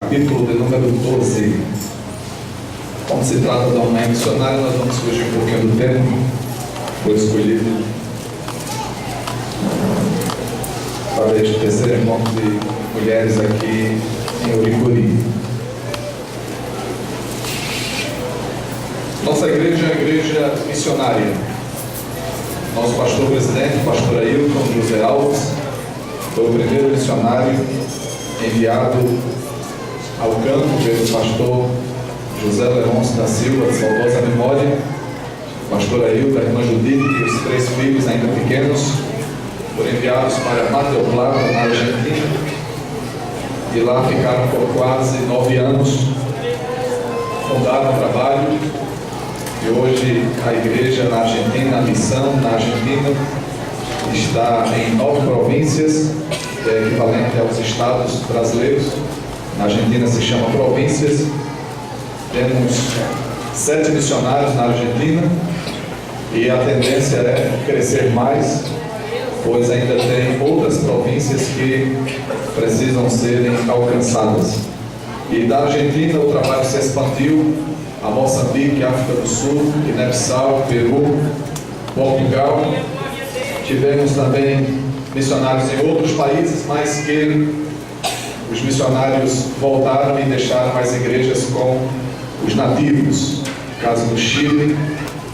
capítulo de número 12. Como se trata da mãe missionária, nós vamos fugir um pouquinho do tempo. Foi escolhido para este terceiro encontro de mulheres aqui em Uricuri. Nossa igreja é uma igreja missionária. Nosso pastor-presidente, pastor Ailton José Alves, foi o primeiro missionário enviado ao campo pelo pastor José Leôncio da Silva, de saudosa memória. Pastor Ailton, a irmã Judite e os 3 filhos ainda pequenos foram enviados para Mar del Plata, na Argentina, e lá ficaram por quase 9 anos, fundaram o trabalho, e hoje a igreja na Argentina, a missão na Argentina, está em 9 províncias, que é equivalente aos estados brasileiros. Na Argentina se chama províncias. Temos 7 missionários na Argentina e a tendência é crescer mais, pois ainda tem outras províncias que precisam serem alcançadas. E da Argentina o trabalho se expandiu a Moçambique, África do Sul, Guiné-Bissau, Peru, Portugal. Tivemos também missionários em outros países, mas que os missionários voltaram e deixaram as igrejas com os nativos, no caso do Chile,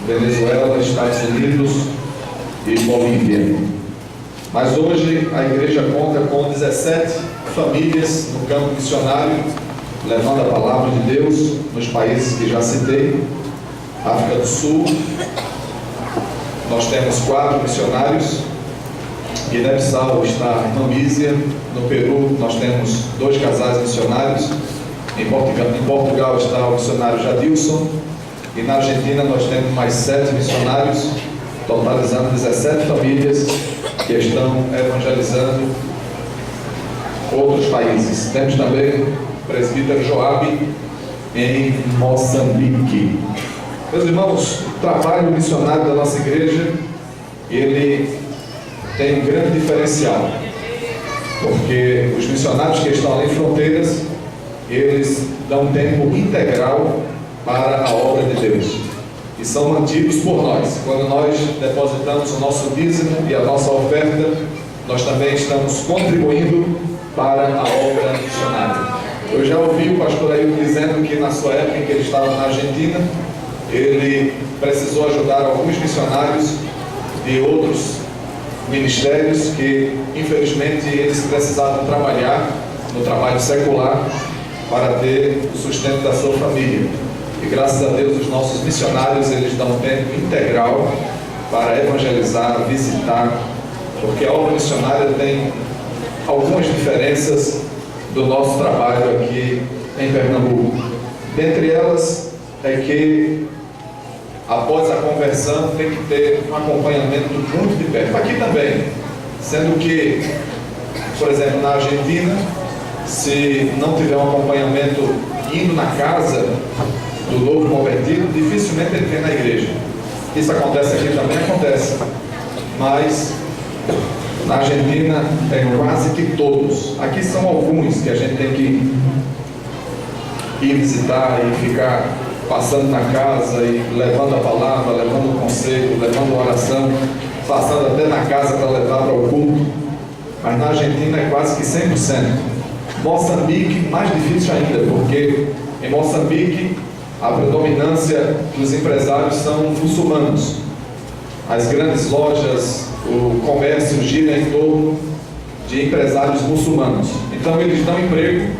Venezuela, Estados Unidos e Bolívia. Mas hoje a igreja conta com 17 famílias no campo missionário, levando a palavra de Deus nos países que já citei. África do Sul, nós temos 4 missionários. Guiné-Bissau está em Namíbia. No Peru nós temos 2 casais missionários. Em Portugal está o missionário Jadilson. E na Argentina nós temos mais 7 missionários, totalizando 17 famílias que estão evangelizando outros países. Temos também o presbítero Joabe em Moçambique. Meus irmãos, o trabalho missionário da nossa igreja, ele tem um grande diferencial, porque os missionários que estão ali em fronteiras, eles dão tempo integral para a obra de Deus e são mantidos por nós. Quando nós depositamos o nosso dízimo e a nossa oferta, nós também estamos contribuindo para a obra missionária. Eu já ouvi o pastor Ailton dizendo que na sua época em que ele estava na Argentina, ele precisou ajudar alguns missionários de outros ministérios que, infelizmente, eles precisavam trabalhar no trabalho secular para ter o sustento da sua família. E graças a Deus os nossos missionários, eles dão tempo integral para evangelizar, visitar, porque a obra missionária tem algumas diferenças do nosso trabalho aqui em Pernambuco. Dentre elas é que após a conversão tem que ter um acompanhamento muito de perto. Aqui também, sendo que, por exemplo, na Argentina, se não tiver um acompanhamento indo na casa do novo convertido, dificilmente ele vem na igreja. Isso acontece aqui também? Acontece. Mas na Argentina é quase que todos. Aqui são alguns que a gente tem que ir visitar e ficar passando na casa e levando a palavra, levando o conselho, levando a oração, passando até na casa para levar para o culto. Mas na Argentina é quase que 100%. Moçambique, mais difícil ainda, porque em Moçambique a predominância dos empresários são muçulmanos. As grandes lojas, o comércio gira em torno de empresários muçulmanos. Então eles dão emprego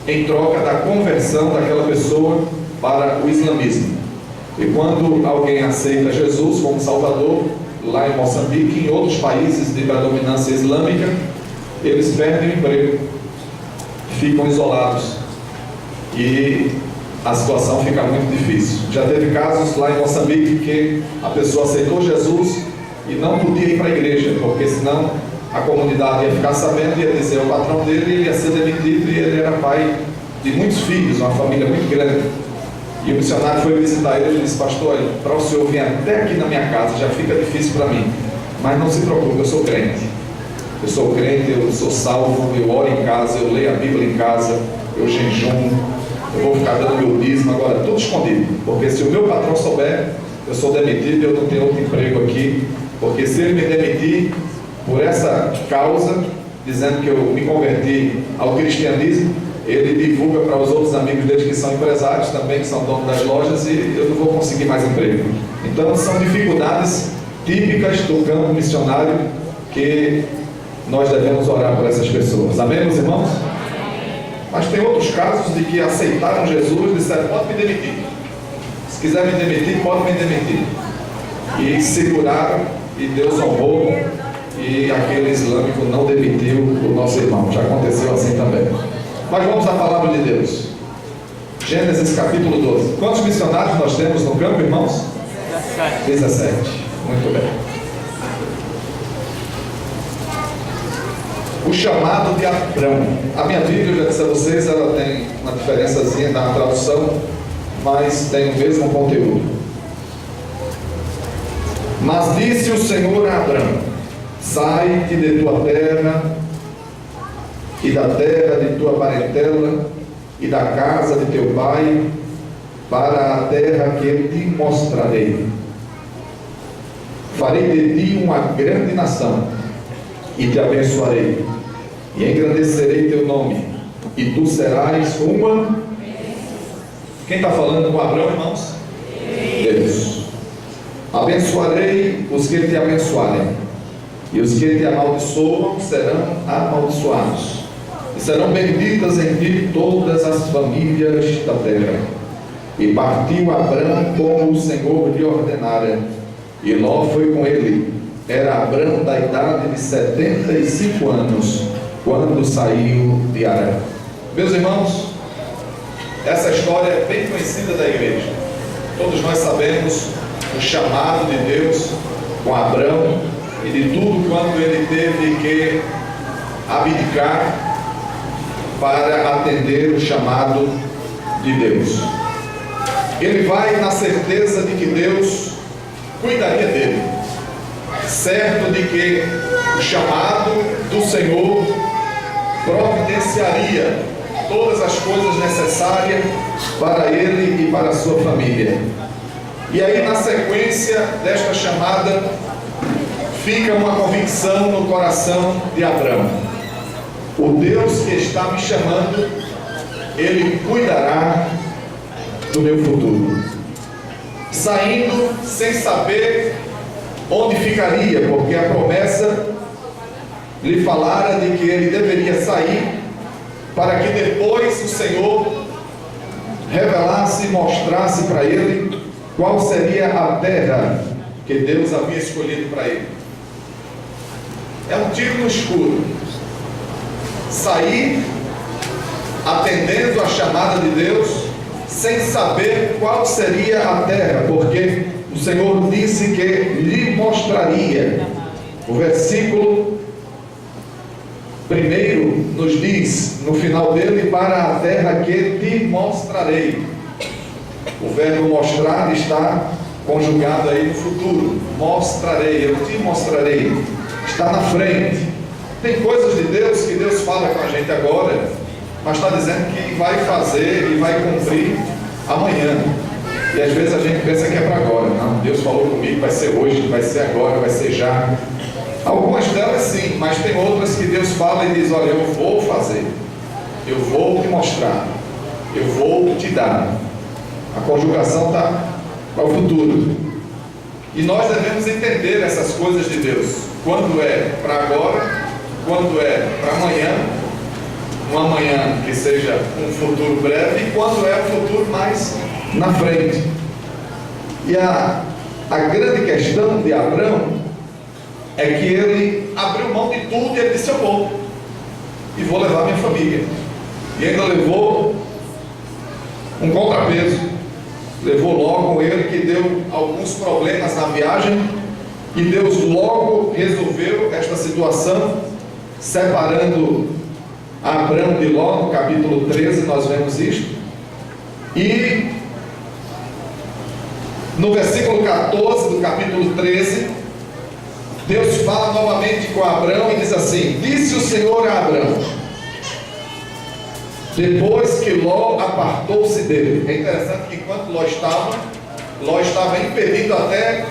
em troca da conversão daquela pessoa para o islamismo. E quando alguém aceita Jesus como Salvador, lá em Moçambique e em outros países de predominância islâmica, eles perdem o emprego, ficam isolados e a situação fica muito difícil. Já teve casos lá em Moçambique que a pessoa aceitou Jesus e não podia ir para a igreja, porque senão a comunidade ia ficar sabendo, ia dizer ao patrão dele, ele ia ser demitido, e ele era pai de muitos filhos, uma família muito grande. E o missionário foi visitar ele e disse: pastor, para o senhor vir até aqui na minha casa já fica difícil para mim, mas não se preocupe, eu sou crente, eu sou salvo, eu oro em casa, eu leio a Bíblia em casa, eu jejum, eu vou ficar dando meu dízimo, agora tudo escondido, porque se o meu patrão souber, eu sou demitido, eu não tenho outro emprego aqui, porque se ele me demitir por essa causa, dizendo que eu me converti ao cristianismo, ele divulga para os outros amigos dele que são empresários também, que são donos das lojas, e eu não vou conseguir mais emprego. Então são dificuldades típicas do campo missionário que nós devemos orar por essas pessoas. Amém, meus irmãos? Mas tem outros casos de que aceitaram Jesus e disseram: pode me demitir. Se quiser me demitir, pode me demitir. E seguraram, e Deus honrou, e aquele islâmico não demitiu o nosso irmão. Já aconteceu assim também. Mas vamos à palavra de Deus. Gênesis capítulo 12. Quantos missionários nós temos no campo, irmãos? 17. Muito bem. O chamado de Abrão. A minha Bíblia, eu já disse a vocês, ela tem uma diferençazinha na tradução, mas tem o mesmo conteúdo. Mas disse o Senhor a Abrão: sai-te de tua terra e da terra de tua parentela e da casa de teu pai, para a terra que eu te mostrarei. Farei de ti uma grande nação, e te abençoarei, e engrandecerei teu nome, e tu serás uma... Quem está falando com Abraão, irmãos? Deus. Abençoarei os que te abençoarem, e os que te amaldiçoam serão amaldiçoados, e serão benditas em ti todas as famílias da terra. E partiu Abrão como o Senhor lhe ordenara, e Ló foi com ele. Era Abrão da idade de 75 anos, quando saiu de Arã. Meus irmãos, essa história é bem conhecida da igreja. Todos nós sabemos o chamado de Deus com Abrão e de tudo quanto ele teve que abdicar para atender o chamado de Deus. Ele vai na certeza de que Deus cuidaria dele, certo de que o chamado do Senhor providenciaria todas as coisas necessárias para ele e para a sua família. E aí, na sequência desta chamada, fica uma convicção no coração de Abrão: o Deus que está me chamando, Ele cuidará do meu futuro. Saindo sem saber onde ficaria, porque a promessa lhe falara de que ele deveria sair, para que depois o Senhor revelasse e mostrasse para ele qual seria a terra que Deus havia escolhido para ele. É um tiro no escuro. Sair atendendo a chamada de Deus, sem saber qual seria a terra, porque o Senhor disse que lhe mostraria. O versículo 1 nos diz, no final dele: para a terra que te mostrarei. O verbo mostrar está conjugado aí no futuro. Mostrarei, eu te mostrarei. Está na frente. Tem coisas de Deus que Deus fala com a gente agora, mas está dizendo que vai fazer e vai cumprir amanhã. E às vezes a gente pensa que é para agora. Não, Deus falou comigo, vai ser hoje, vai ser agora, vai ser já. Algumas delas sim, mas tem outras que Deus fala e diz: olha, eu vou fazer, eu vou te mostrar, eu vou te dar. A conjugação está para o futuro. E nós devemos entender essas coisas de Deus. Quando é para agora, quando é para amanhã, um amanhã que seja um futuro breve, e quando é um futuro mais na frente. E a grande questão de Abrão é que ele abriu mão de tudo e ele disse: eu vou, e vou levar minha família. E ainda levou um contrapeso, levou logo com ele, que deu alguns problemas na viagem, e Deus logo resolveu esta situação, separando Abrão de Ló. No capítulo 13 nós vemos isto. E no versículo 14 do capítulo 13, Deus fala novamente com Abrão e diz assim: disse o Senhor a Abrão: depois que Ló apartou-se dele. É interessante que enquanto Ló estava impedindo até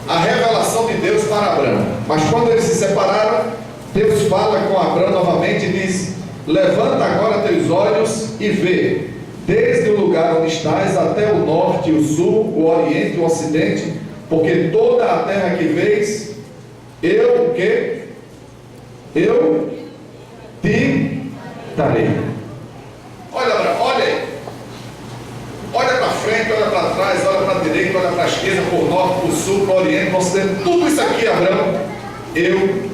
a revelação de Deus para Abrão. Mas quando eles se separaram, Deus fala com Abrão novamente e diz: levanta agora teus olhos e vê, desde o lugar onde estás até o norte, o sul, o oriente e o ocidente, porque toda a terra que vês, eu te darei. Olha, Abraão, olha para frente, olha para trás, olha para a direita, olha para a esquerda, para o norte, para o sul, para o oriente, para o ocidente, tudo isso aqui, Abraão, eu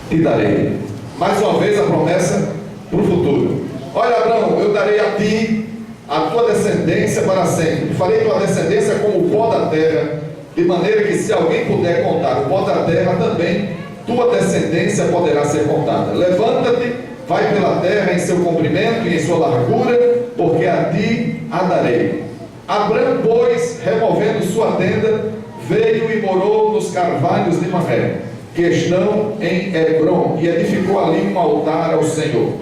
te darei. Mais uma vez a promessa para o futuro. Olha, Abraão, eu darei a ti a tua descendência para sempre. Farei tua descendência como o pó da terra, de maneira que, se alguém puder contar o pó da terra, também tua descendência poderá ser contada. Levanta-te, vai pela terra em seu comprimento e em sua largura, porque a ti a darei. Abrão, pois, removendo sua tenda, veio e morou nos carvalhos de Mamré, que estão em Hebrom, e edificou ali um altar ao Senhor.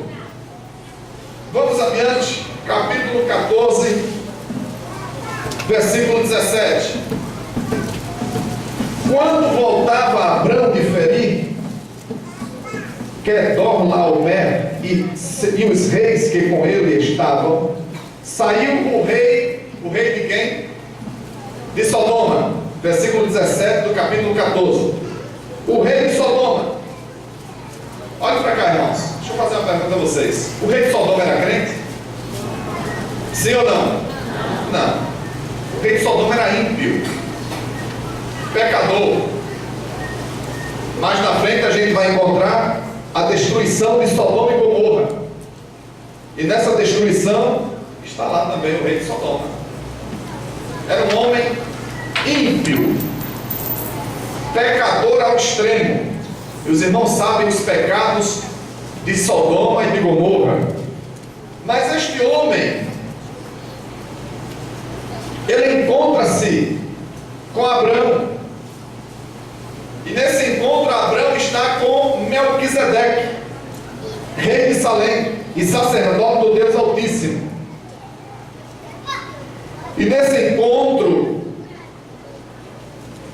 Vamos adiante, capítulo 14, versículo 17. Quando voltava Abrão de ferir Quedorlaomer e os reis que com ele estavam, saiu o rei de quem? De Sodoma, versículo 17 do capítulo 14. O rei de Sodoma, olha para cá, irmãos, deixa eu fazer uma pergunta a vocês. O rei de Sodoma era crente? Sim ou não? Não. O rei de Sodoma era ímpio, pecador. Mais na frente a gente vai encontrar a destruição de Sodoma e Gomorra, e nessa destruição está lá também o rei de Sodoma. Era um homem ímpio, pecador ao extremo. E os irmãos sabem os pecados de Sodoma e de Gomorra. Mas este homem, ele encontra-se com Abrão, e nesse encontro Abrão está com Melquisedeque, rei de Salém e sacerdote do Deus Altíssimo. E nesse encontro,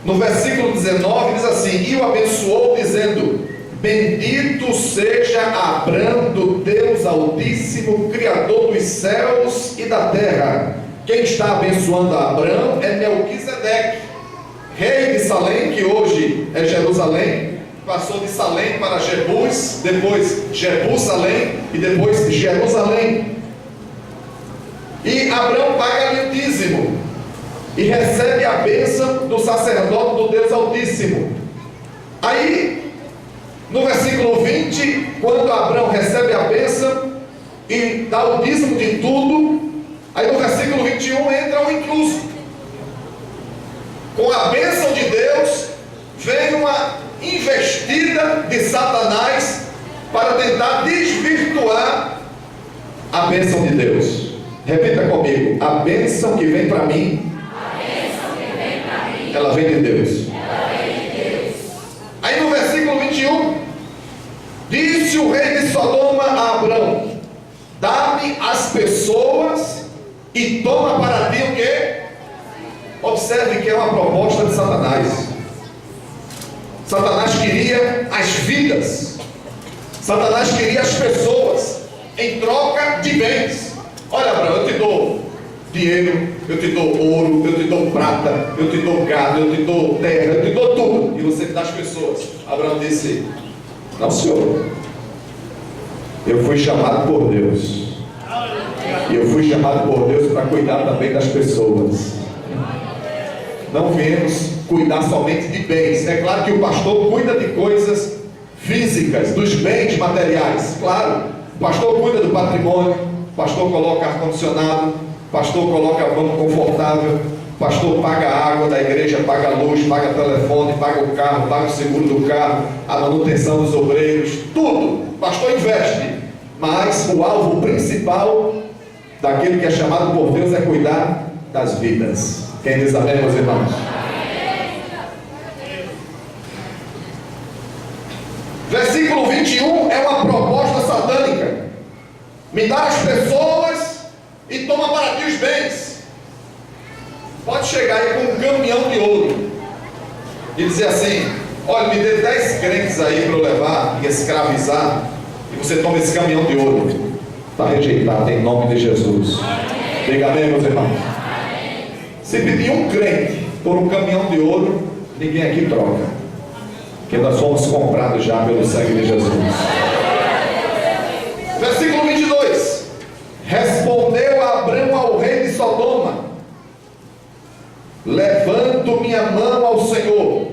no versículo 19 diz assim: e o abençoou dizendo: bendito seja Abrão do Deus Altíssimo, Criador dos céus e da terra. Quem está abençoando a Abrão é Melquisedeque, rei de Salém, que hoje é Jerusalém. Passou de Salém para Jebus, depois Jerusalém e depois Jerusalém. E Abrão paga-lhe o dízimo e recebe a bênção do sacerdote do Deus Altíssimo. Aí, no versículo 20, quando Abrão recebe a bênção e dá o dízimo de tudo, aí no versículo 21 entra um intruso. Com a bênção de Deus, vem uma investida de Satanás para tentar desvirtuar a bênção de Deus. Repita comigo: a bênção que vem para mim, ela vem de Deus. Aí no versículo 21, disse o rei de Sodoma a Abrão: dá-me as pessoas e toma para ti o quê? Observe que é uma proposta de Satanás. Satanás queria as vidas, Satanás queria as pessoas em troca de bens. Olha, Abraão, eu te dou dinheiro, eu te dou ouro, eu te dou prata, eu te dou gado, eu te dou terra, eu te dou tudo, e você me dá as pessoas. Abraão disse: não, senhor, eu fui chamado por Deus, e eu fui chamado por Deus para cuidar também das pessoas. Não viemos cuidar somente de bens. É claro que o pastor cuida de coisas físicas, dos bens materiais. Claro, o pastor cuida do patrimônio, o pastor coloca ar-condicionado, o pastor coloca banco confortável, o pastor paga a água da igreja, paga a luz, paga o telefone, paga o carro, paga o seguro do carro, a manutenção dos obreiros, tudo. O pastor investe. Mas o alvo principal daquele que é chamado por Deus é cuidar das vidas. Quem diz amém, meus irmãos? Versículo 21 é uma proposta satânica: me dá as pessoas toma para ti os bens. Pode chegar aí com um caminhão de ouro e dizer assim: olha, me dê 10 crentes aí para eu levar e escravizar, e você toma esse caminhão de ouro. Está rejeitado em nome de Jesus. Diga amém, meus irmãos. Se pedir um crente por um caminhão de ouro, ninguém aqui troca, porque nós fomos comprados já pelo sangue de Jesus. Versículo 22. Respondeu Abrão ao rei de Sodoma: levanto minha mão ao Senhor,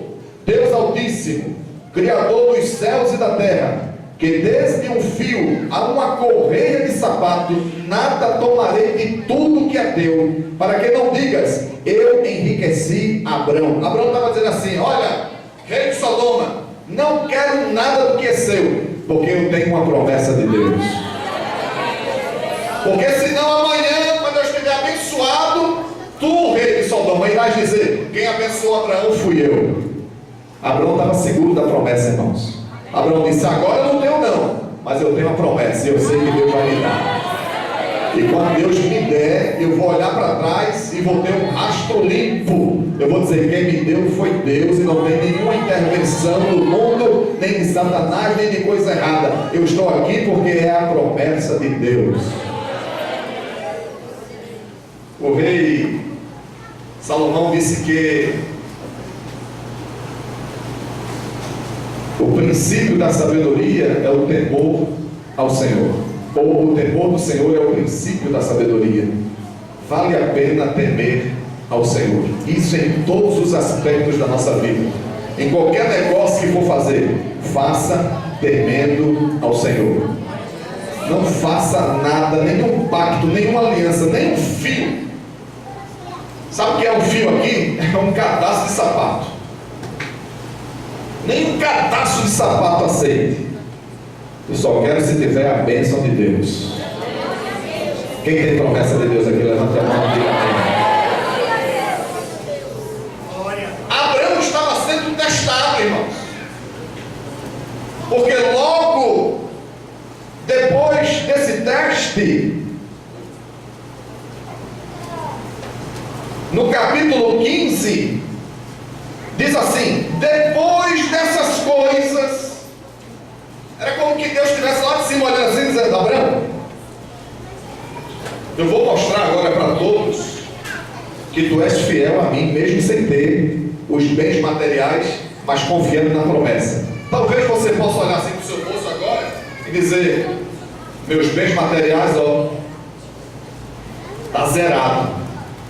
Deus Altíssimo, Criador dos céus e da terra, que desde um fio a uma correia de sapato nada tomarei de tudo que é teu, para que não digas: eu enriqueci Abrão. Abrão estava dizendo assim: olha, rei de Sodoma, não quero nada do que é seu, porque eu tenho uma promessa de Deus. Porque senão amanhã, quando eu estiver abençoado, tu, rei de Sodoma, irás dizer: quem abençoou Abraão fui eu. Abraão estava seguro da promessa, irmãos. Abraão disse: agora eu não tenho não, mas eu tenho uma promessa e eu sei que Deus vai me dar. E quando Deus me der, eu vou olhar para trás e vou ter um rastro limpo. Eu vou dizer: quem me deu foi Deus, e não tem nenhuma intervenção do mundo, nem de Satanás, nem de coisa errada. Eu estou aqui porque é a promessa de Deus. O rei Salomão disse que o princípio da sabedoria é o temor ao Senhor, ou o temor do Senhor é o princípio da sabedoria. Vale a pena temer ao Senhor, isso em todos os aspectos da nossa vida. Em qualquer negócio que for fazer, faça temendo ao Senhor. Não faça nada, nenhum pacto, nenhuma aliança, nenhum fio. Sabe o que é um fio aqui? É um cadastro de sapato. Nenhum cadastro de sapato aceite. Eu só quero se tiver a bênção de Deus. Quem tem promessa de Deus aqui, levante a mão e diga amém. Abraão estava sendo testado, irmãos, porque logo depois desse teste, no capítulo 15, diz assim: depois dessas coisas, era como que Deus estivesse lá de cima olhando assim, dizendo: Abraão, eu vou mostrar agora para todos que tu és fiel a mim, mesmo sem ter os bens materiais, mas confiando na promessa. Talvez você possa olhar assim para o seu bolso agora e dizer: meus bens materiais, ó, está zerado.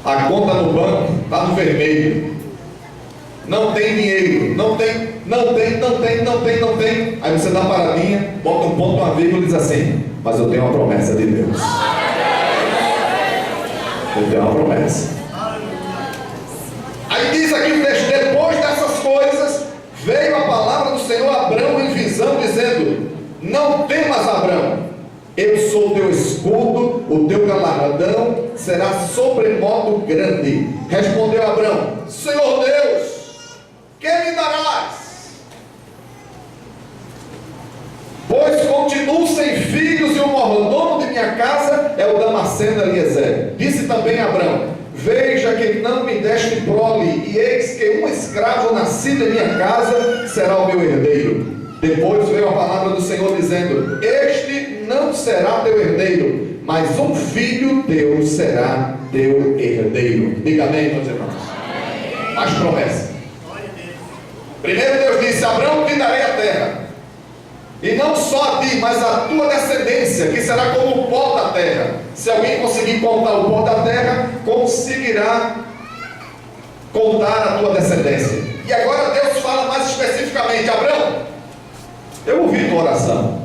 A conta no banco está no vermelho. Não tem dinheiro. Não tem. Aí você dá uma paradinha, bota um ponto, uma vírgula e diz assim: mas eu tenho uma promessa de Deus. Eu tenho uma promessa. Aí diz aqui o texto: depois dessas coisas, veio a palavra do Senhor a Abrão em visão, dizendo: não temas, Abrão, eu sou teu escudo, o teu galardão será sobremodo grande. Respondeu Abrão: Senhor Deus, que me darás? Pois continuo sem filhos, e o mordomo de minha casa é o Damasceno Eliezer. Disse também Abrão: veja que não me deste prole, e eis que um escravo nascido em minha casa será o meu herdeiro. Depois veio a palavra do Senhor dizendo: este não será teu herdeiro, mas um filho teu será teu herdeiro. Diga amém, meus irmãos. As promessas. Primeiro Deus disse: Abraão, te darei a terra, e não só a ti, mas a tua descendência, que será como o pó da terra. Se alguém conseguir contar o pó da terra, conseguirá contar a tua descendência. E agora Deus fala mais especificamente: Abraão, eu ouvi tua oração.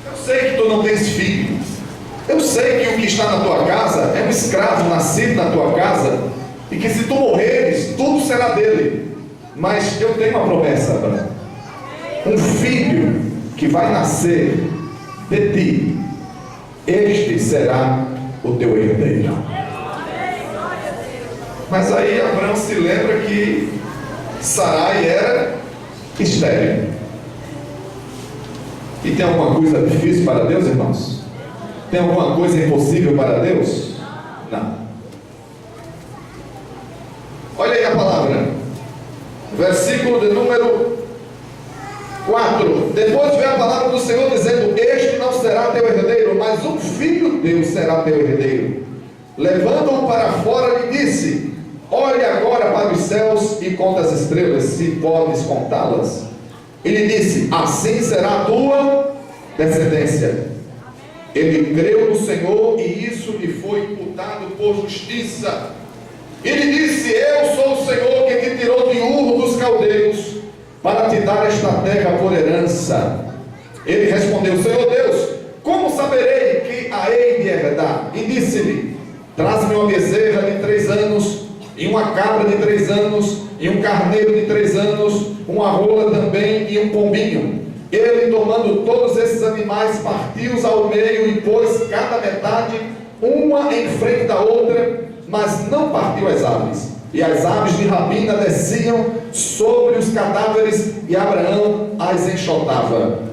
Eu sei que tu não tens filho. Eu sei que o que está na tua casa é um escravo nascido na tua casa, e que se tu morreres, tudo será dele. Mas eu tenho uma promessa, Abraão: um filho que vai nascer de ti, este será o teu herdeiro. Mas aí Abraão se lembra que Sarai era estéril. E tem alguma coisa difícil para Deus, irmãos? Tem alguma coisa impossível para Deus? Não. Olha aí a palavra, versículo de número 4. Depois veio a palavra do Senhor dizendo: este não será teu herdeiro, mas um filho teu será teu herdeiro. Levando-o para fora, lhe disse: olha agora para os céus e conta as estrelas, se podes contá-las. E lhe disse: assim será a tua descendência. Ele creu no Senhor e isso lhe foi imputado por justiça. E lhe disse: eu sou o Senhor que te tirou de Ur dos caldeus para te dar esta terra por herança. Ele respondeu: Senhor Deus, como saberei que a hei de herdar? E disse-lhe: traz-me uma bezerra de 3 anos, e uma cabra de 3 anos, e um carneiro de 3 anos, uma rola também, e um pombinho. Ele, tomando todos esses animais, partiu-os ao meio e pôs cada metade, uma em frente da outra, mas não partiu as aves. E as aves de rapina desciam sobre os cadáveres, e Abraão as enxotava.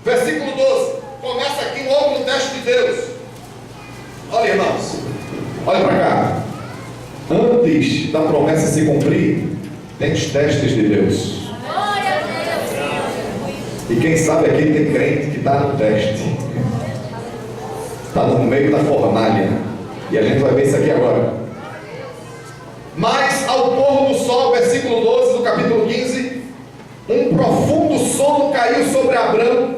Versículo 12, começa aqui logo no teste de Deus. Olha, irmãos, olha para cá. Antes da promessa se cumprir, tem os testes de Deus. E quem sabe aqui tem crente que está no teste, está no meio da fornalha, e a gente vai ver isso aqui agora. Mas ao pôr do sol, versículo 12 do capítulo 15, um profundo sono caiu sobre Abrão,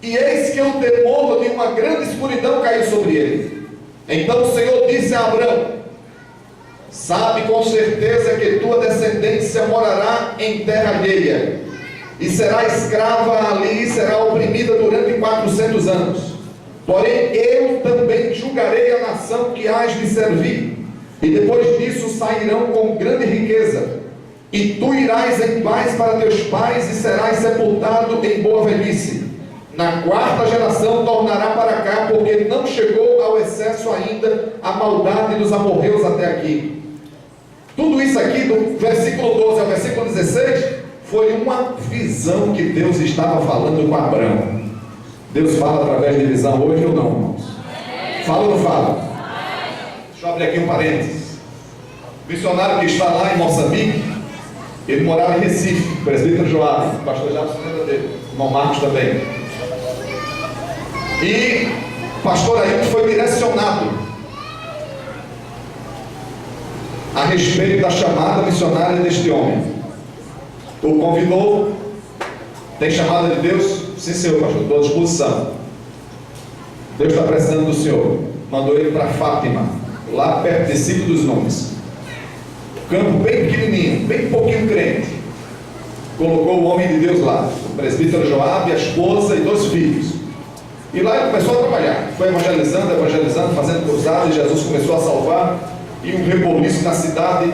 e eis que o temor de uma grande escuridão caiu sobre ele. Então o Senhor disse a Abrão: sabe com certeza que tua descendência morará em terra alheia, e será escrava ali, e será oprimida durante 400 anos. Porém eu também julgarei a nação que hás de servir, e depois disso sairão com grande riqueza, e tu irás em paz para teus pais, e serás sepultado em boa velhice. Na 4ª geração tornará para cá, porque não chegou ao excesso ainda a maldade dos amorreus até aqui. Tudo isso aqui, do versículo 12 ao versículo 16, foi uma visão que Deus estava falando com Abraão. Deus fala através de visão hoje ou não, irmãos? Fala ou não fala? Deixa eu abrir aqui um parênteses. O missionário que está lá em Moçambique, ele morava em Recife, o presbítero Joab, o pastor Jabson lembra dele, o irmão Marcos também. E o pastor Ailton foi direcionado a respeito da chamada missionária deste homem. O convidou: tem chamada de Deus? Sim, senhor pastor, estou à disposição. Deus está precisando do senhor. Mandou ele para Fátima, lá perto de Cito dos Nomes. Campo bem pequenininho, bem pouquinho crente. Colocou o homem de Deus lá, o presbítero Joab, a esposa e 2 filhos. E lá ele começou a trabalhar. Foi evangelizando, fazendo cruzadas, e Jesus começou a salvar. E um reboliço na cidade.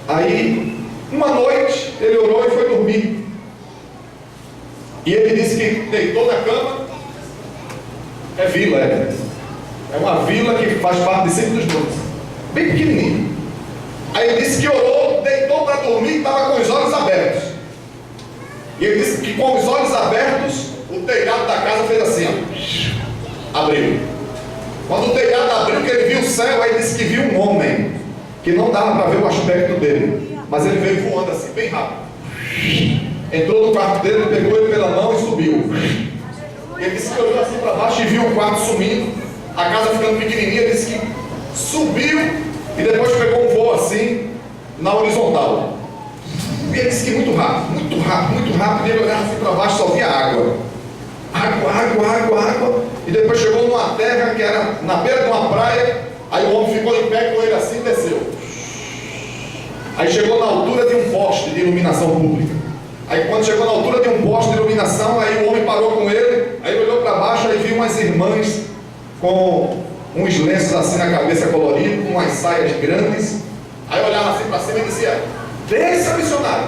Aí, uma noite, ele orou e foi dormir. E ele disse que deitou na cama. É vila, é uma vila que faz parte de Cito dos Nomes, bem pequenininho. Aí ele disse que orou, deitou para dormir e estava com os olhos abertos. E ele disse que com os olhos abertos, o telhado da casa fez assim, ó, abriu. Quando o telhado abriu, que ele viu o céu, aí ele disse que viu um homem, que não dava para ver o aspecto dele, mas ele veio voando assim, bem rápido. Entrou no quarto dele, pegou ele pela mão e subiu. Ele disse que olhou assim para baixo e viu o quarto sumindo, a casa ficando pequenininha. Ele disse que subiu e depois pegou um voo assim, na horizontal. E ele disse que muito rápido, e ele olhava assim para baixo, só via água. Água. E depois chegou numa terra que era na beira de uma praia. Aí o homem ficou em pé com ele assim e desceu. Aí chegou na altura de um poste de iluminação pública. Aí quando chegou na altura de um poste de iluminação, aí o homem parou com ele. Aí ele olhou para baixo e viu umas irmãs com uns lenços assim na cabeça colorido, com umas saias grandes. Aí olhava assim para cima e dizia: desça, missionário,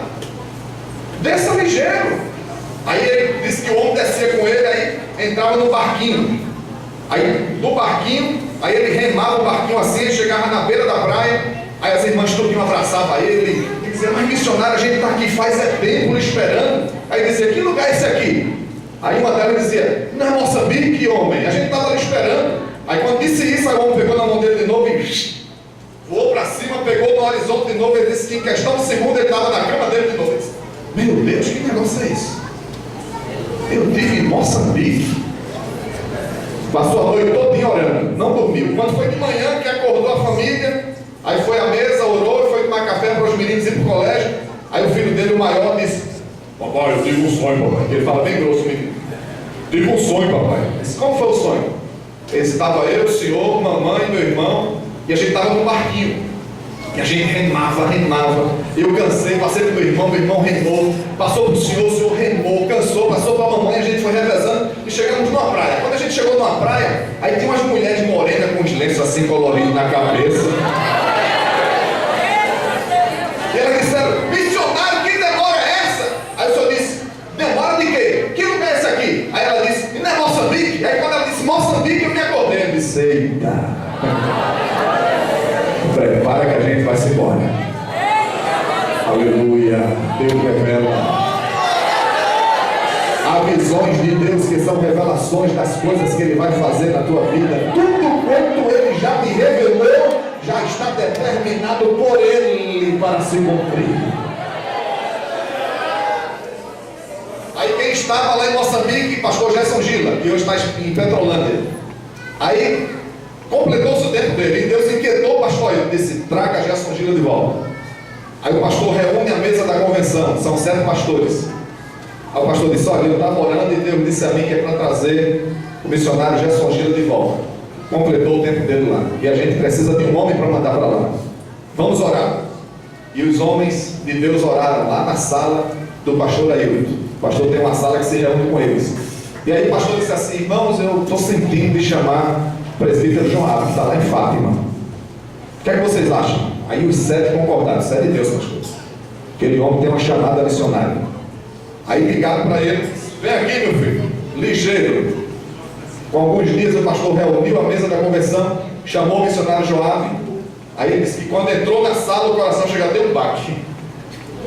desça ligeiro. Aí ele disse que o homem descia com ele, aí entrava no barquinho. Aí do barquinho, aí ele remava o barquinho assim, chegava na beira da praia. Aí as irmãs tudinho abraçavam ele e diziam: mas missionário, a gente está aqui faz tempo esperando. Aí ele dizia: que lugar é esse aqui? Aí uma delas dizia: não é Moçambique, homem, a gente estava ali esperando. Aí quando disse isso, aí o homem pegou na mão dele de novo e voou para cima, pegou no horizonte de novo. Ele disse que em questão de segundo ele estava na cama dele de novo. Ele disse, meu Deus, que negócio é isso? Eu tive em Moçambique. Passou a noite todinha orando, não dormiu. Quando foi de manhã que acordou a família, aí foi à mesa, orou e foi tomar café para os meninos ir para o colégio. Aí o filho dele, o maior, disse, papai, eu tive um sonho, papai. Ele fala bem grosso, menino. Tive um sonho, papai. Eu disse, como foi o sonho? Estava eu, o senhor, mamãe, meu irmão, e a gente estava no barquinho. E a gente remava. Eu cansei, passei para o meu irmão remou, passou para o senhor remou, cansou, passou para a mamãe, a gente foi revezando e chegamos numa praia. Quando a gente chegou numa praia, aí tinha umas mulheres morenas com uns lenços assim coloridos na cabeça. E elas disseram, missionário, que demora é essa? Aí o senhor disse, demora de quê? Que lugar é esse aqui? Aí ela disse, não é Moçambique? Aí quando ela disse Moçambique, eu me acordei. Eu disse, eita. Prepara que a gente vai se embora. Aleluia. Deus revela. Há visões de Deus que são revelações das coisas que Ele vai fazer na tua vida. Tudo quanto Ele já te revelou, já está determinado por Ele para se cumprir. Aí quem estava lá em Moçambique, pastor Gerson Gila, que hoje está em Petrolândia. Aí completou-se o tempo dele, e Deus inquietou o pastor, ele disse, traga Gerson Gila de volta. Aí o pastor reúne a mesa da convenção, são 7 pastores. Aí o pastor disse, olha, eu estava orando e Deus disse a mim que é para trazer o missionário Gerson Gila de volta. Completou o tempo dele lá, e a gente precisa de um homem para mandar para lá. Vamos orar. E os homens de Deus oraram lá na sala do pastor Ailton. O pastor tem uma sala que se reúne com eles. E aí o pastor disse assim, irmãos, eu estou sentindo de chamar o presbítero Joab, que está lá em Fátima. O que é que vocês acham? Aí os 7 concordaram, 7 de Deus, pastor. Aquele homem tem uma chamada missionária. Aí ligaram para ele, vem aqui meu filho, ligeiro. Com alguns dias o pastor reuniu a mesa da convenção, chamou o missionário Joab. Aí ele disse que quando entrou na sala o coração chegou a ter um baque.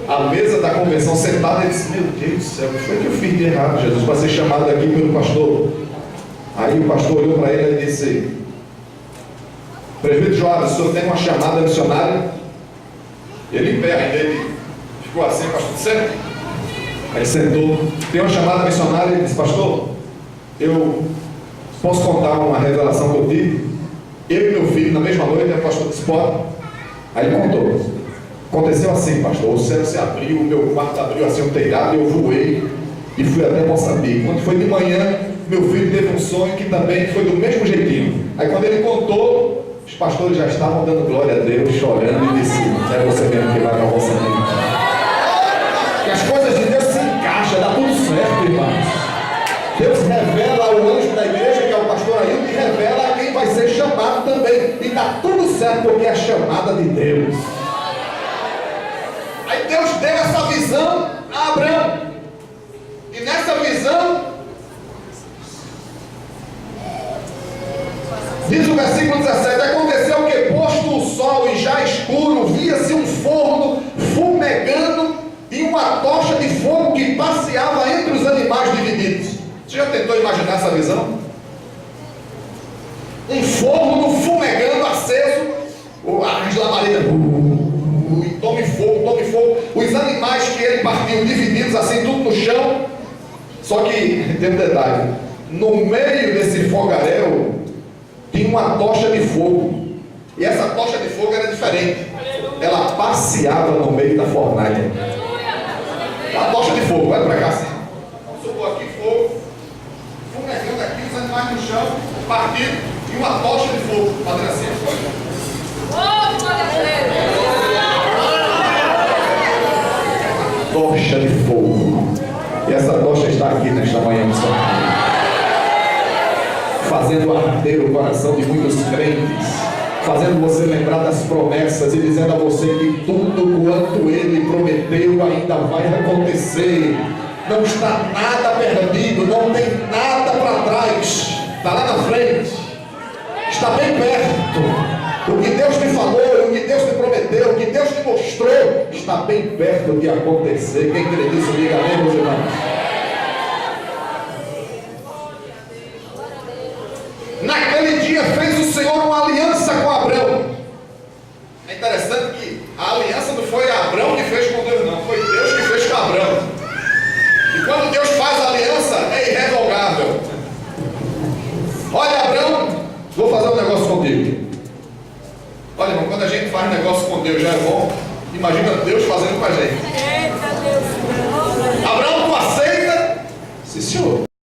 A mesa da convenção sentada, ele disse, meu Deus do céu, o que foi que eu fiz de errado, Jesus, para ser chamado aqui pelo pastor? Aí o pastor olhou para ele e disse, presbítero Joab, o senhor tem uma chamada missionária? Ele em pé, ainda ele ficou assim, pastor, certo? Aí sentou, tem uma chamada missionária, ele disse, pastor, eu posso contar uma revelação que eu tive? Eu e meu filho, na mesma noite, o pastor disse, pode. Aí ele contou. Aconteceu assim, pastor, o céu se abriu, o meu quarto abriu assim um telhado, eu voei e fui até Moçambique. Quando foi de manhã, meu filho teve um sonho que também foi do mesmo jeitinho. Aí quando ele contou, os pastores já estavam dando glória a Deus, chorando e disse, é você mesmo que vai para Moçambique. Que as coisas de Deus se encaixam, dá tudo certo, irmãos. Deus revela ao anjo da igreja, que é o pastor Ailton, e revela a quem vai ser chamado também. E dá tudo certo porque é a chamada de Deus. Aí Deus deu essa visão a Abraão. E nessa visão, diz o versículo 17, aconteceu que posto o sol e já escuro, via-se um forno fumegando e uma tocha de fogo que passeava entre os animais divididos. Você já tentou imaginar essa visão? Um forno fumegando, aceso, as labaredas, tome fogo, os animais que ele partiu divididos assim, tudo no chão. Só que, tem um detalhe, no meio desse fogaréu tinha uma tocha de fogo, e essa tocha de fogo era diferente, ela passeava no meio da fornalha. A tocha de fogo, vai para cá assim, supor aqui fogo, fumegando aqui, os animais no chão, partido, e uma tocha de fogo, fazendo assim. Tocha de fogo. E essa tocha está aqui nesta manhã no São Paulo, fazendo arder o coração de muitos crentes, fazendo você lembrar das promessas e dizendo a você que tudo quanto Ele prometeu ainda vai acontecer. Não está nada perdido, não tem nada para trás, está lá na frente, está bem perto. O que Deus te falou, o que Deus te prometeu, o que Deus te mostrou, está bem perto de acontecer. Quem crê nisso, diga amém, meus irmãos. Naquele dia comigo. Olha, irmão, quando a gente faz negócio com Deus já é bom. Imagina Deus fazendo com a gente. Eita Deus. Abraão, tu aceita? Sim, senhor.